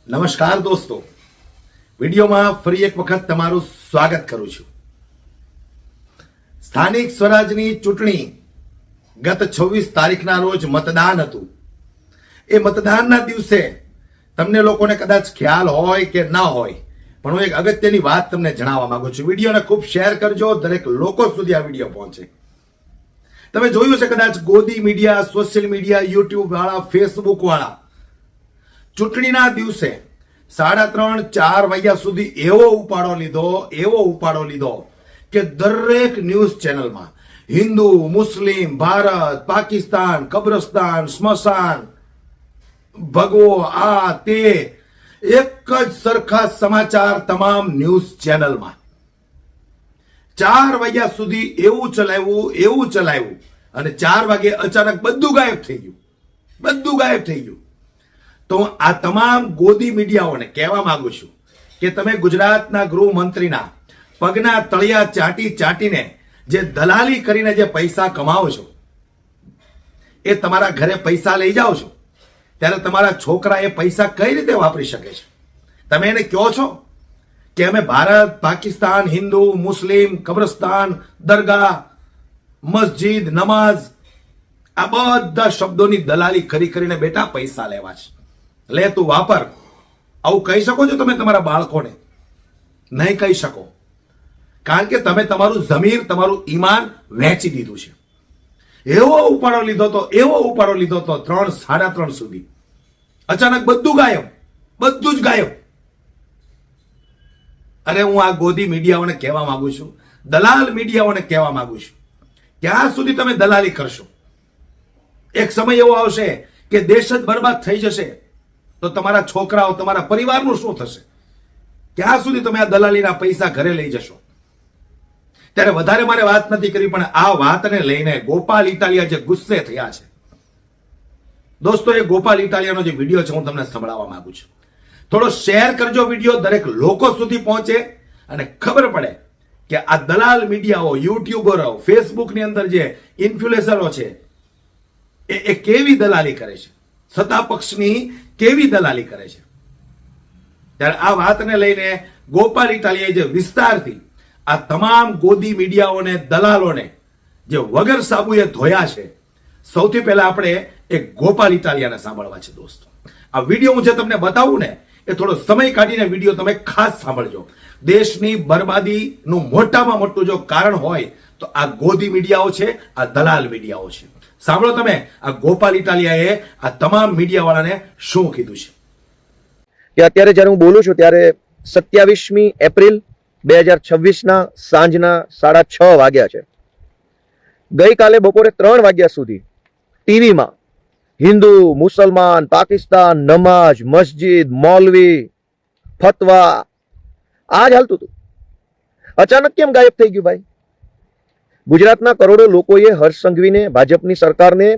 નમસ્કાર દોસ્તો, વિડીયોમાં ફરી એક વખત તમારું સ્વાગત કરું છું. સ્થાનિક સ્વરાજની ચૂંટણી ગત 26 તારીખના રોજ મતદાન હતું. એ મતદાનના દિવસે તમને લોકોને કદાચ ખ્યાલ હોય કે ના હોય, પણ હું એક અગત્યની વાત તમને જણાવવા માંગુ છું. વિડીયોને ખૂબ શેર કરજો, દરેક લોકો સુધી આ વિડીયો પહોંચે. તમે જોયું છે કદાચ ગોદી મીડિયા, સોશિયલ મીડિયા, યુટ્યુબ વાળા, ફેસબુક વાળા ચૂંટણીના દિવસે 3:30-4 વાગ્યા સુધી એવો ઉપાડો લીધો કે દરેક ન્યૂઝ ચેનલમાં હિન્દુ, મુસ્લિમ, ભારત, પાકિસ્તાન, કબ્રસ્તાન, સ્મશાન, ભગવો, આ તે એક જ સરખા સમાચાર તમામ ન્યૂઝ ચેનલમાં 4 વાગ્યા સુધી એવું ચલાવ્યું અને 4 વાગે અચાનક બધું ગાયબ થઈ ગયું. તો આ તમામ ગોદી મીડિયાઓને કહેવા માંગુ છું કે તમે ગુજરાતના ગૃહમંત્રીના પગના તળિયા ચાટીને જે દલાલી કરીને જે પૈસા કમાવો છો, એ તમારા ઘરે પૈસા લઈ જાઓ છો, ત્યારે તમારા છોકરા એ પૈસા કઈ રીતે વાપરી શકે છે? તમે એને કહો છો કે અમે ભારત, પાકિસ્તાન, હિન્દુ, મુસ્લિમ, કબ્રસ્તાન, દરગાહ, મસ્જિદ, નમાઝ, આ બધા શબ્દોની દલાલી કરીને બેટા પૈસા લેવા છે, લે તું વાપર. આવું કહી શકો છો તમે તમારા બાળકોને? નહીં કહી શકો, કારણ કે તમે તમારું જમીર, તમારું ઈમાન વેચી દીધું છે. એવો ઉપાડો લીધો તો 3-3:30 સુધી અચાનક બધું જ ગાયબ. અરે હું આ ગોદી મીડિયાઓને કહેવા માંગુ છું, દલાલ મીડિયાઓને કહેવા માંગુ છું, ક્યાં સુધી તમે દલાલી કરશો? એક સમય એવો આવશે કે દેશ જ બરબાદ થઈ જશે, તો તમારા છોકરાઓ, તમારા પરિવારનું શું થશે? ક્યાં સુધી તમે આ દલાલીના પૈસા ઘરે લઈ જશો? ત્યારે વધારે મારે વાત નથી કરવી, પણ આ વાતને લઈને ગોપાલ ઇટાલિયા જે ગુસ્સે થયા છે દોસ્તો, એ ગોપાલ ઇટાલિયાનો જે વિડીયો છે હું તમને સંભળાવવા માંગુ છું. થોડો શેર કરજો વિડીયો, દરેક લોકો સુધી પહોંચે અને ખબર પડે કે આ દલાલ મીડિયાઓ, યુટ્યુબરો, ફેસબુકની અંદર જે ઇન્ફ્લુએન્સરો છે એ કેવી દલાલી કરે છે, સત્તા પક્ષની કેવી દલાલી કરે છે. ત્યારે આ વાતને લઈને ગોપાલ ઇટાલિયાએ જે વિસ્તારથી આ તમામ ગોદી મીડિયાઓને, દલાલોને જે વગર સાબુએ ધોયા છે, સૌથી પહેલા આપણે એક ગોપાલ ઇટાલિયાને સાંભળવા છે દોસ્તો. આ વિડીયો હું જે તમને બતાવું ને, એ થોડો સમય કાઢીને વિડીયો તમે ખાસ સાંભળજો. દેશની બરબાદીનું મોટામાં મોટું જો કારણ હોય તો આ ગોદી મીડિયાઓ છે, આ દલાલ મીડિયાઓ છે. સાંભળો તમે આ ગોપાલ ઇટાલિયાએ આ તમામ મીડિયા વાળાને શું કીધું છે. કે અત્યારે જ્યારે હું બોલું છું ત્યારે 27મી એપ્રિલ 2026 ના સાંજના 6:30 વાગ્યા છે. ગઈકાલે બપોરે 3 વાગ્યા સુધી ટીવીમાં હિન્દુ, મુસલમાન, પાકિસ્તાન, નમાઝ, મસ્જિદ, મૌલવી, ફતવા આ જ હાલતું હતું. અચાનક કેમ ગાયબ થઈ ગયું ભાઈ? ગુજરાતના કરોડો લોકોએ હર્ષ સંઘવીને, ભાજપની સરકારને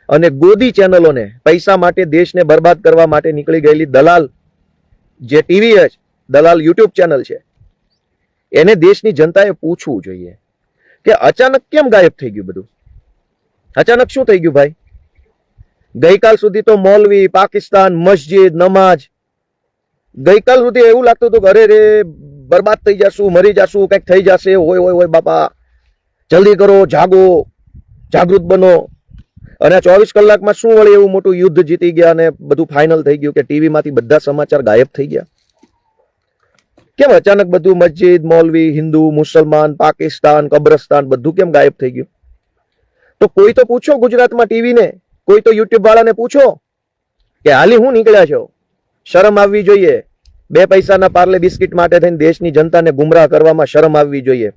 અને ગોદી ચેનલોને પૈસા માટે, દેશને બરબાદ કરવા માટે નીકળી ગયેલી દલાલ જે ટીવી છે, દલાલ યુટ્યુબ ચેનલ છે, એને દેશની જનતાએ પૂછવું જોઈએ કે અચાનક કેમ ગાયબ થઈ ગયું બધું? અચાનક શું થઈ ગયું ભાઈ? ગઈકાલ સુધી તો મૌલવી, પાકિસ્તાન, મસ્જિદ, નમાજ, ગઈકાલ સુધી એવું લાગતું હતું કે અરે રે બરબાદ થઈ જશું, મરી જશું, કંઈક થઈ જશે, હોય બાપા, જલ્દી કરો, જાગો, જાગૃત બનો. અને 24 કલાકમાં શું વળી એવું મોટું યુદ્ધ જીતી ગયા અને બધું ફાઇનલ થઈ ગયું કે ટીવી માંથી બધા સમાચાર ગાયબ થઈ ગયા? કેમ અચાનક બધું મસ્જિદ, મૌલવી, હિન્દુ, મુસલમાન, પાકિસ્તાન, કબ્રસ્તાન બધું કેમ ગાયબ થઈ ગયું? તો કોઈ તો પૂછો ગુજરાતમાં ટીવીને, કોઈ તો યુટ્યુબ વાળાને પૂછો કે હાલી હું નીકળ્યા છો? શરમ આવવી જોઈએ. 2 પૈસાના પાર્લે બિસ્કિટ માટે થઈને દેશની જનતાને ગુમરાહ કરવામાં શરમ આવવી જોઈએ.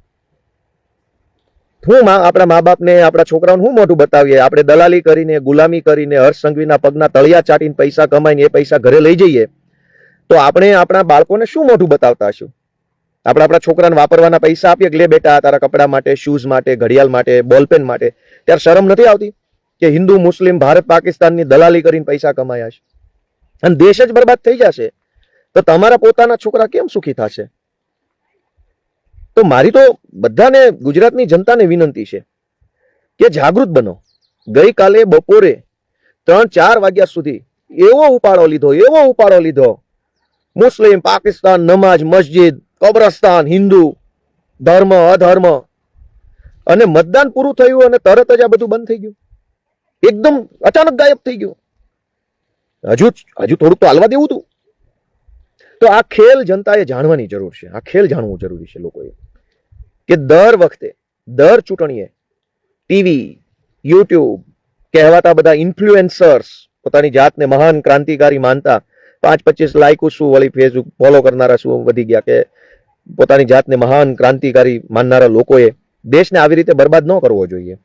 હું આપણા મા બાપને, આપણા છોકરાઓને હું મોઢું બતાવીએ? આપણે દલાલી કરીને, ગુલામી કરીને, હર્ષ સંઘવીના પગના તળિયા ચાટીને પૈસા કમાઈને એ પૈસા ઘરે લઈ જઈએ, તો આપણે આપણા બાળકોને શું મોઢું બતાવતા હશું? આપણા છોકરાને વાપરવાના પૈસા આપીએ કે લે બેટા તારા કપડા માટે, શૂઝ માટે, ઘડિયાળ માટે, બોલપેન માટે, ત્યારે શરમ નથી આવતી કે હિન્દુ, મુસ્લિમ, ભારત, પાકિસ્તાનની દલાલી કરીને પૈસા કમાયા છે અને દેશ જ બરબાદ થઈ જશે તો તમારા પોતાના છોકરા કેમ સુખી થશે? તો મારી તો બધાને, ગુજરાતની જનતાને વિનંતી છે કે જાગૃત બનો. ગઈકાલે બપોરે 3-4 વાગ્યા સુધી એવો ઉપાડો લીધો મુસ્લિમ, પાકિસ્તાન, નમાજ, મસ્જિદ, કબ્રસ્તાન, હિન્દુ, ધર્મ, અધર્મ, અને મતદાન પૂરું થયું અને તરત જ આ બધું બંધ થઈ ગયું, એકદમ અચાનક ગાયબ થઈ ગયું. હજુ થોડુંક તો હાલવા દેવું હતું. તો આ ખેલ જનતાએ જાણવાની જરૂર છે. આ ખેલ જાણવું જરૂરી છે લોકોએ, કે દર વખતે, દર ચૂંટણીએ ટીવી, યુટ્યુબ, કહેવાતા બધા ઇન્ફ્લુએન્સર્સ, પોતાની જાતને મહાન ક્રાંતિકારી માનતા, 5-25 લાઈકો શું વળી ફેસબુક ફોલો કરનારા શું વધી ગયા, કે પોતાની જાતને મહાન ક્રાંતિકારી માનનારા લોકોએ દેશને આવી રીતે બરબાદ ન કરવો જોઈએ.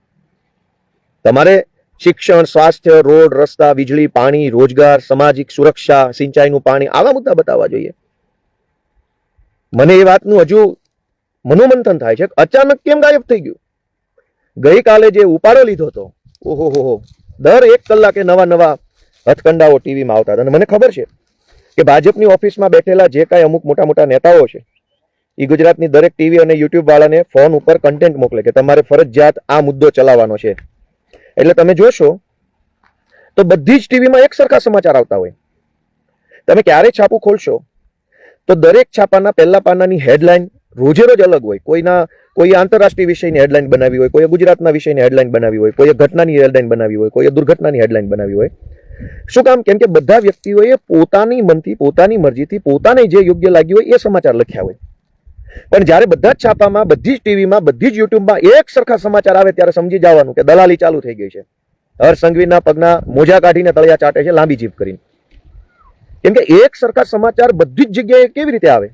તમારે શિક્ષણ, સ્વાસ્થ્ય, રોડ, રસ્તા, વીજળી, પાણી, રોજગાર, સામાજિક સુરક્ષા, સિંચાઈનું પાણી, આવા મુદ્દા બતાવવા જોઈએ. મને એ વાતનું હજુ મનોમંથન થાય છે, અચાનક કેમ ગાયબ થઈ ગયું. ગઈકાલે જે ઉપાડો લીધો હતો, ઓહો, દર 1 કલાકે નવા હથકંડાઓ ટીવીમાં આવતા હતા. અને મને ખબર છે કે ભાજપની ઓફિસમાં બેઠેલા જે કાંઈ અમુક મોટા નેતાઓ છે, એ ગુજરાતની દરેક ટીવી અને યુટ્યુબ વાળાને ફોન ઉપર કન્ટેન્ટ મોકલે કે તમારે ફરજિયાત આ મુદ્દો ચલાવવાનો છે. એટલે તમે જોશો તો બધી જ ટીવીમાં એક સરખા સમાચાર આવતા હોય. તમે ક્યારે છાપું ખોલશો તો દરેક છાપાના પહેલા પાનાની હેડલાઇન રોજે રોજ અલગ હોય. કોઈ આંતરરાષ્ટ્રીય વિષયની હેડલાઇન બનાવી હોય, કોઈએ ગુજરાતના વિષયની હેડલાઇન બનાવી હોય, કોઈએ ઘટનાની હેડલાઇન બનાવી હોય, કોઈએ દુર્ઘટનાની હેડલાઇન બનાવી હોય. શું કામ? કેમ કે બધા વ્યક્તિઓએ પોતાની મનથી, પોતાની મરજીથી, પોતાને જે યોગ્ય લાગ્યું હોય એ સમાચાર લખ્યા હોય. પણ જ્યારે બધા જ છાપામાં, બધી જ ટીવીમાં, બધી જ યુટ્યુબમાં એક સરખા સમાચાર આવે ત્યારે સમજી જવાનું કે દલાલી ચાલુ થઈ ગઈ છે. હર્ષ સંઘવીના પગના મોજા કાઢીને તળિયા ચાટે છે, લાંબી જીભ કરીને. કેમ કે એક સરખા સમાચાર બધી જ જગ્યાએ કેવી રીતે આવે?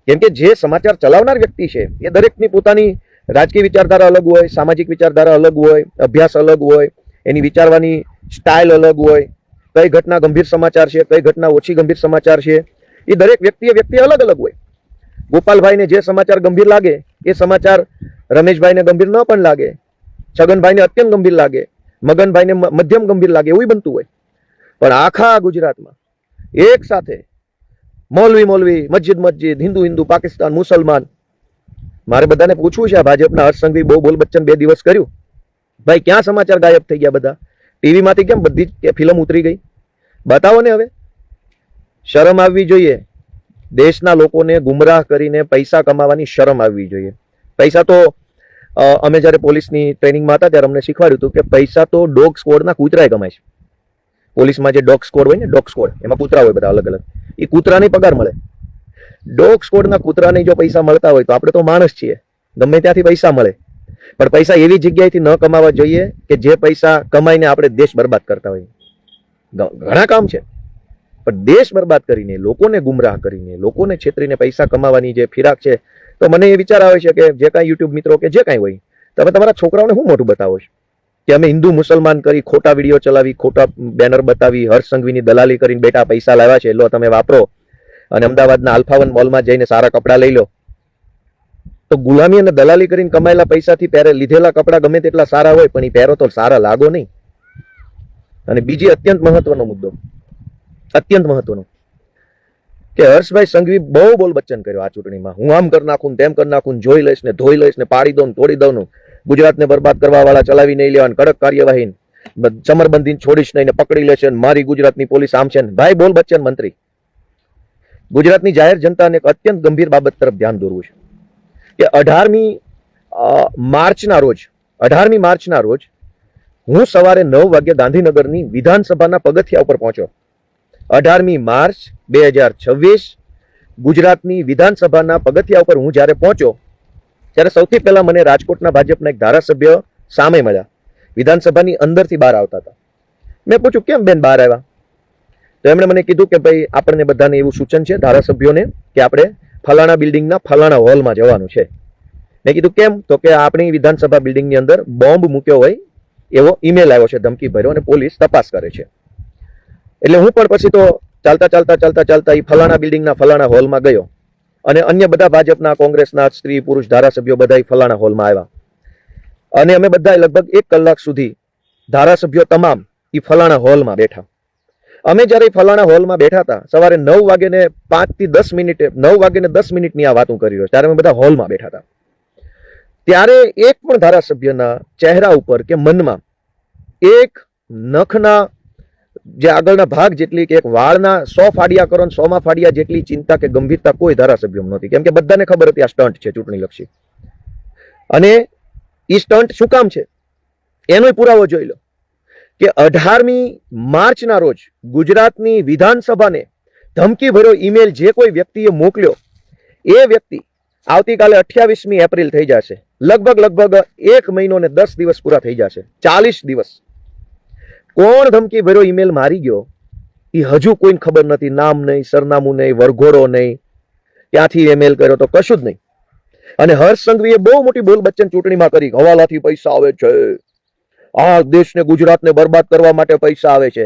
કેમ કે જે સમાચાર ચલાવનાર વ્યક્તિ છે એ દરેકની પોતાની રાજકીય વિચારધારા અલગ હોય, સામાજિક વિચારધારા અલગ હોય, અભ્યાસ અલગ હોય, એની વિચારવાની સ્ટાઇલ અલગ હોય. કઈ ઘટના ગંભીર સમાચાર છે, કઈ ઘટના ઓછી ગંભીર સમાચાર છે, એ દરેક વ્યક્તિ અલગ અલગ હોય. ગોપાલભાઈને જે સમાચાર ગંભીર લાગે એ સમાચાર રમેશભાઈને ગંભીર ન પણ લાગે, છગનભાઈને અત્યંત ગંભીર લાગે, મગનભાઈને મધ્યમ ગંભીર લાગે, એવું બનતું હોય. પણ આખા ગુજરાતમાં એક સાથે મૌલવી, મસ્જિદ, હિન્દુ, પાકિસ્તાન, મુસલમાન. મારે બધાને પૂછવું છે, આ ભાજપના હર્ષ સંઘવી બહુ બોલ બચ્ચન 2 દિવસ કર્યું, ભાઈ ક્યાં સમાચાર ગાયબ થઈ ગયા બધા? ટીવીમાંથી કેમ બધી જ ફિલ્મ ઉતરી ગઈ? બતાવો ને. હવે શરમ આવવી જોઈએ. દેશના લોકોને ગુમરાહ કરીને પૈસા કમાવાની શરમ આવવી જોઈએ. પૈસા તો અમે જ્યારે પોલીસની ટ્રેનિંગમાં હતા ત્યારે અમને શીખવાડ્યું હતું કે પૈસા તો ડોગ સ્કોડના કૂતરાએ કમાય છે. પોલીસમાં જે ડોગ સ્કોડ હોય ને, ડોગ સ્કોડ, એમાં કૂતરા હોય બધા અલગ અલગ, એ કૂતરાને પગાર મળે. ડોગ સ્કોડના કૂતરાને જો પૈસા મળતા હોય તો આપણે તો માણસ છીએ, ગમે ત્યાંથી પૈસા મળે. પણ પૈસા એવી જગ્યાએથી ન કમાવા જોઈએ કે જે પૈસા કમાઈને આપણે દેશ બરબાદ કરતા હોઈએ. ઘણા કામ છે, પણ દેશ બરબાદ કરીને, લોકોને ગુમરાહ કરીને, લોકોને છેતરીને પૈસા કમાવાની જે ફિરાક છે, તો મને એ વિચાર આવે છે કે જે કાંઈ યુટ્યુબ મિત્રો કે જે કાંઈ હોય, તમે તમારા છોકરાઓને શું મોટું બતાવો છો કે અમે હિન્દુ મુસલમાન કરી ખોટા વિડીયો ચલાવી, ખોટા બેનર બતાવી, હર્ષ સંઘવીની દલાલી કરીને બેટા પૈસા લાવ્યા છે, લો તમે વાપરો, અને અમદાવાદના આલ્ફાવન મોલમાં જઈને સારા કપડાં લઈ લો. તો ગુલામી અને દલાલી કરીને કમાયેલા પૈસાથી લીધેલા કપડાં ગમે તેટલા સારા હોય, પણ એ પહેરો તો સારા લાગો નહીં. અને બીજી અત્યંત મહત્વનો મુદ્દો, અત્યંત મહત્વનો, કે હર્ષભાઈ સંઘવી બહુ બોલ બચ્ચન કર્યો આ ચૂંટણીમાં. હું આમ કરી નાખું, તેમ કરી નાખું, જોઈ લઈશ ને, ધોઈ લઈશ ને, પાડી દઉં, તોડી દઉં, ગુજરાતને બરબાદ કરવા વાળા ચલાવી નહીં લેવા, કડક કાર્યવાહી, ચમરબંધી છોડીશ નહીં, પકડી લેશે, મારી ગુજરાતની પોલીસ આમ છે. ભાઈ બોલ બચ્ચન મંત્રી, ગુજરાતની જાહેર જનતાને એક અત્યંત ગંભીર બાબત તરફ ધ્યાન દોરવું છે કે 18મી માર્ચના રોજ હું સવારે 9 વાગે ગાંધીનગરની વિધાનસભાના પગથિયા ઉપર પહોંચ્યો. 18મી માર્ચ 2026 ગુજરાતની વિધાનસભાના પગથિયા ઉપર હું જ્યારે પહોંચ્યો ત્યારે સૌથી પહેલા મને રાજકોટના ભાજપના એક ધારાસભ્ય સામે મળ્યા. વિધાનસભાની અંદરથી બહાર આવતા હતા. મેં પૂછ્યું કેમ બેન બહાર આવ્યા? તો એમણે મને કીધું કે ભાઈ આપણને બધાને એવું સૂચન છે ધારાસભ્યોને કે આપણે ફલાણા બિલ્ડિંગના ફલાણા હોલમાં જવાનું છે. મેં કીધું કેમ? તો કે આપણી વિધાનસભા બિલ્ડિંગની અંદર બોમ્બ મૂક્યો હોય એવો ઈમેલ આવ્યો છે, ધમકી ભર્યો, અને પોલીસ તપાસ કરે છે. એટલે હું પણ પછી તો ચાલતા એ ફલાણા બિલ્ડિંગના ફલાણા હોલમાં ગયો, અને અન્ય બધા ભાજપના, કોંગ્રેસના સ્ત્રી પુરુષ ધારાસભ્યો બધા ફલાણા હોલમાં આવ્યા, અને અમે બધા લગભગ 1 કલાક સુધી ધારાસભ્યો તમામ એ ફલાણા હોલમાં બેઠા. અમે જ્યારે ફલાણા હોલમાં બેઠા હતા, સવારે 9 વાગે ને 5 થી 10 મિનિટે, 9 વાગે ને 10 મિનિટની આ વાત હું કરી રહ્યો છું, ત્યારે અમે બધા હોલમાં બેઠા હતા. ત્યારે એક પણ ધારાસભ્યના ચહેરા ઉપર કે મનમાં એક નખના જે આગળના ભાગ જેટલી કે એક વાળના 100 ફાડિયા કરો ને 100માં ફાડિયા જેટલી ચિંતા કે ગંભીરતા કોઈ ધારાસભ્યોમાં નહોતી, કેમ કે બધાને ખબર હતી આ સ્ટન્ટ છે ચૂંટણી લક્ષી. અને એ સ્ટન્ટ શું કામ છે એનો પુરાવો જોઈ લો કે 18મી માર્ચના રોજ ગુજરાતની વિધાનસભાને ધમકી ભર્યો ઈમેલ જે કોઈ વ્યક્તિએ મોકલ્યો, એ વ્યક્તિ આવતીકાલે 28મી એપ્રિલ થઈ જશે, લગભગ 1 મહિનો ને 10 દિવસ પૂરા થઈ જશે, 40 દિવસ. કોણ ધમકી ભર્યો ઈમેલ મારી ગયો એ હજુ કોઈને ખબર નથી. નામ નહીં, સરનામું નહીં, વરઘોડો નહીં, ક્યાંથી ઈમેલ કર્યો તો કશું જ નહીં. અને હર્ષ સંઘવીએ બહુ મોટી બોલ બચ્ચન ચૂંટણીમાં કરી, હવાલાથી પૈસા આવે છે, આ દેશને ગુજરાતને બરબાદ કરવા માટે પૈસા આવે છે.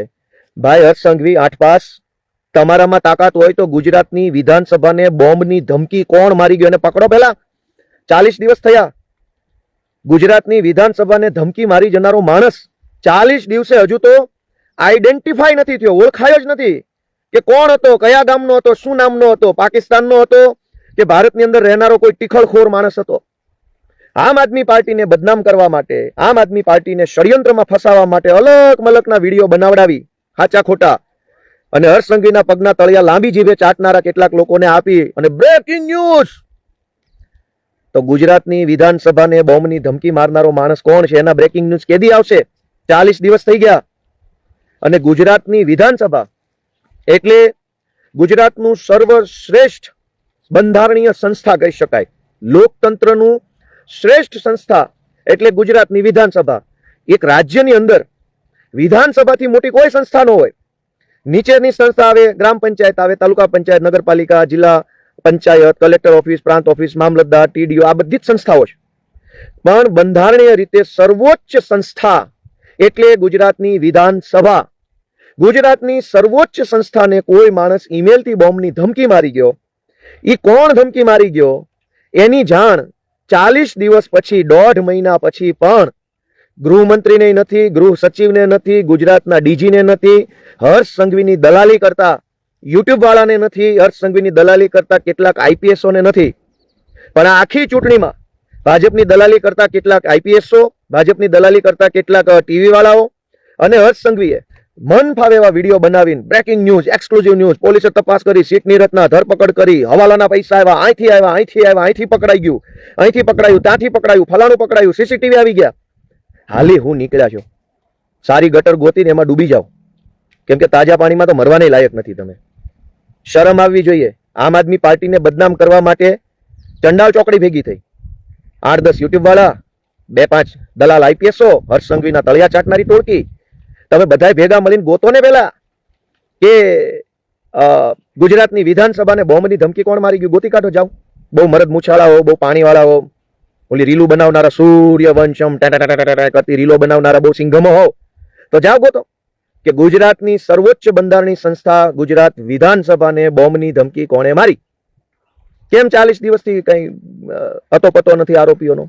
ભાઈ હર્ષ સંઘવી 8 પાસ, તમારામાં તાકાત હોય તો ગુજરાતની વિધાનસભાને બોમ્બની ધમકી કોણ મારી ગયો એને પકડો. પહેલા 40 દિવસ થયા, ગુજરાતની વિધાનસભાને ધમકી મારી જનારો માણસ 40 દિવસે હજુ તો આઈડેન્ટિફાઈ નથી થયો, ઓળખાયો જ નથી કે કોણ હતો, કયા ગામનો હતો, શું નામનો હતો, પાકિસ્તાનનો હતો કે ભારતની અંદર રહેનારો કોઈ ટીખળખોર માણસ હતો. આમ આદમી પાર્ટીને બદનામ કરવા માટે, આમ આદમી પાર્ટીને ષડયંત્રમાં ફસાવવા માટે અલગ મલકના વિડીયો બનાવડાવી, સાચા ખોટા, અને હર્ષ સંઘવીના પગના તળિયા લાંબી જીભે ચાટનારા કેટલાક લોકોને આપી અને બ્રેકિંગ ન્યૂઝ. તો ગુજરાતની વિધાનસભાને બોમ્બની ધમકી મારનારો માણસ કોણ છે એના બ્રેકિંગ ન્યૂઝ કેદી આવશે? 40 દિવસ થઈ ગયા. અને ગુજરાતની વિધાનસભા એટલે ગુજરાતનું સર્વશ્રેષ્ઠ બંધારણીય સંસ્થા કહી શકાય. લોકતંત્રનું શ્રેષ્ઠ સંસ્થા એટલે ગુજરાતની વિધાનસભા. એક રાજ્યની અંદર વિધાનસભાથી મોટી કોઈ સંસ્થા ન હોય. નીચેની સંસ્થા આવે, ગ્રામ પંચાયત આવે, તાલુકા પંચાયત, નગરપાલિકા, જિલ્લા પંચાયત, કલેક્ટર ઓફિસ, પ્રાંત ઓફિસ, મામલતદાર, ટીડીઓ, આ બધી જ સંસ્થાઓ છે. પણ બંધારણીય રીતે સર્વોચ્ચ સંસ્થા એટલે ગુજરાતની વિધાનસભા. ગુજરાતની સર્વોચ્ચ સંસ્થાને કોઈ માણસ ઈમેલથી બોમ્બની ધમકી મારી ગયો. એ કોણ ધમકી મારી ગયો એની જાણ 40 દિવસ પછી, 1.5 મહિના પછી પણ ગૃહમંત્રીને નથી, ગૃહ સચિવને નથી, ગુજરાતના ડીજીને નથી, હર્ષ સંઘવીની દલાલી કરતા યુટ્યુબ વાળાને નથી, હર્ષ સંઘવીની દલાલી કરતા કેટલાક આઈપીએસઓને નથી. પણ આ આખી ચૂંટણીમાં ભાજપની દલાલી કરતા કેટલાક આઈપીએસઓ, ભાજપની દલાલી કરતા કેટલાક ટીવી વાળાઓ અને હર્ષ સંઘવીએ મન ફાવે એવા વિડીયો બનાવીને બ્રેકિંગ ન્યૂઝ, એક્સક્લુઝિવ ન્યૂઝ, પોલીસે તપાસ કરી, સીટની રચના, ધરપકડ કરી, હવાલાના પૈસા આવ્યા, અહીંથી પકડાઈ ગયું, અહીંથી પકડાયું, ત્યાંથી પકડાયું, ફલાણું પકડાયું, સીસીટીવી આવી ગયા. હાલી હું નીકળ્યા છો, સારી ગટર ગોતીને એમાં ડૂબી જાઓ, કેમ કે તાજા પાણીમાં તો મરવાને લાયક નથી તમે. શરમ આવવી જોઈએ. આમ આદમી પાર્ટીને બદનામ કરવા માટે ચંડાલ ચોકડી ભેગી થઈ. 8-10 યુટ્યુબ વાળા, 2-5 દલાલ આઈપીએસઓ, હર્ષ સંઘવીના તળિયા ચાટનારી ટોળકી, તમે બધાય ભેગા મળીને ગોતો ને પેલા કે ગુજરાતની વિધાનસભાને બોમ્બની ધમકી કોણ મારી ગયું, ગોતી કાઢો જાઓ. બહુ મરદ મૂછાળાઓ, બહુ પાણીવાળાઓ, ઓલી રીલો બનાવનારા, સૂર્યવંશમ કરતી રીલો બનાવનારા બહુ સિંઘમો હોવ તો જાઓ ગોતો કે ગુજરાતની સર્વોચ્ચ બંધારણીય સંસ્થા ગુજરાત વિધાનસભાને બોમ્બની ધમકી કોણે મારી. કેમ 40 દિવસથી કઈ અતો પતો નથી આરોપીઓનો?